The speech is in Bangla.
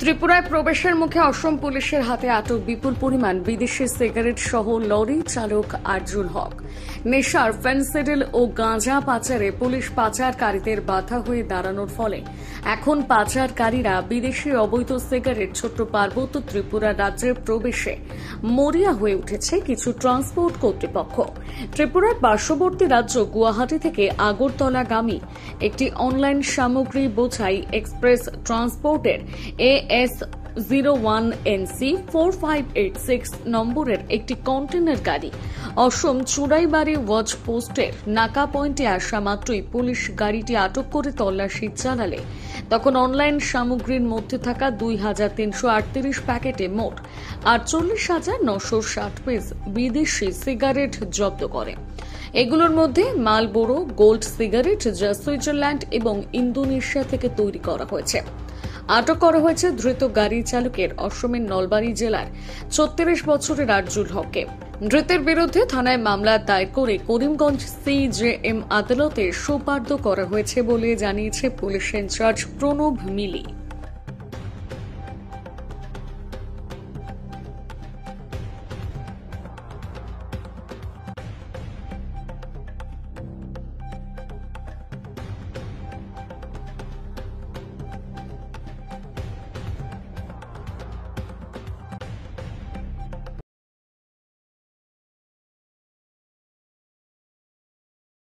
ত্রিপুরায় প্রবেশের মুখে অসম পুলিশের হাতে আটক বিপুল পরিমাণ বিদেশি সিগারেট সহ লরি চালক আরজুল হক। নেশার ফেনসিডিল ও গাঁজা পাচারে পুলিশ পাচারকারীদের বাধা হয়ে দাঁড়ানোর ফলে এখন পাচারকারীরা বিদেশি অবৈধ সিগারেট ছোট্ট পার্বত্য ত্রিপুরা রাজ্যের প্রবেশে মরিয়া হয়ে উঠেছে কিছু ট্রান্সপোর্ট কর্তৃপক্ষ। ত্রিপুরার পার্শ্ববর্তী রাজ্য গুয়াহাটি থেকে আগরতলাগামী একটি অনলাইন সামগ্রী বোঝাই এক্সপ্রেস ট্রান্সপোর্টের AS01NC 4586 নম্বরের একটি কন্টেনার গাড়ি অসম চুড়াইবাড়ি ওয়াচ পোস্টের নাকা পয়েন্টে আসা মাত্রই পুলিশ গাড়িটি আটক করে তল্লাশি চালালে তখন অনলাইন সামগ্রীর মধ্যে থাকা 2338 প্যাকেটে মোট 48,960 পিস বিদেশি সিগারেট জব্দ করে। এগুলোর মধ্যে মালবোরো গোল্ড সিগারেট যা সুইজারল্যান্ড এবং ইন্দোনেশিয়া থেকে তৈরি করা হয়েছে। আটক করা হয়েছে ধৃত গাড়ি চালকের অসমের নলবাড়ী জেলার 36 বছরের আরজুল হককে। ধৃতের বিরুদ্ধে থানায় মামলা দায়ের করে করিমগঞ্জ CJM আদালতে সোপর্দ করা হয়েছে বলে জানিয়েছে পুলিশ ইনচার্জ প্রণব মিলি।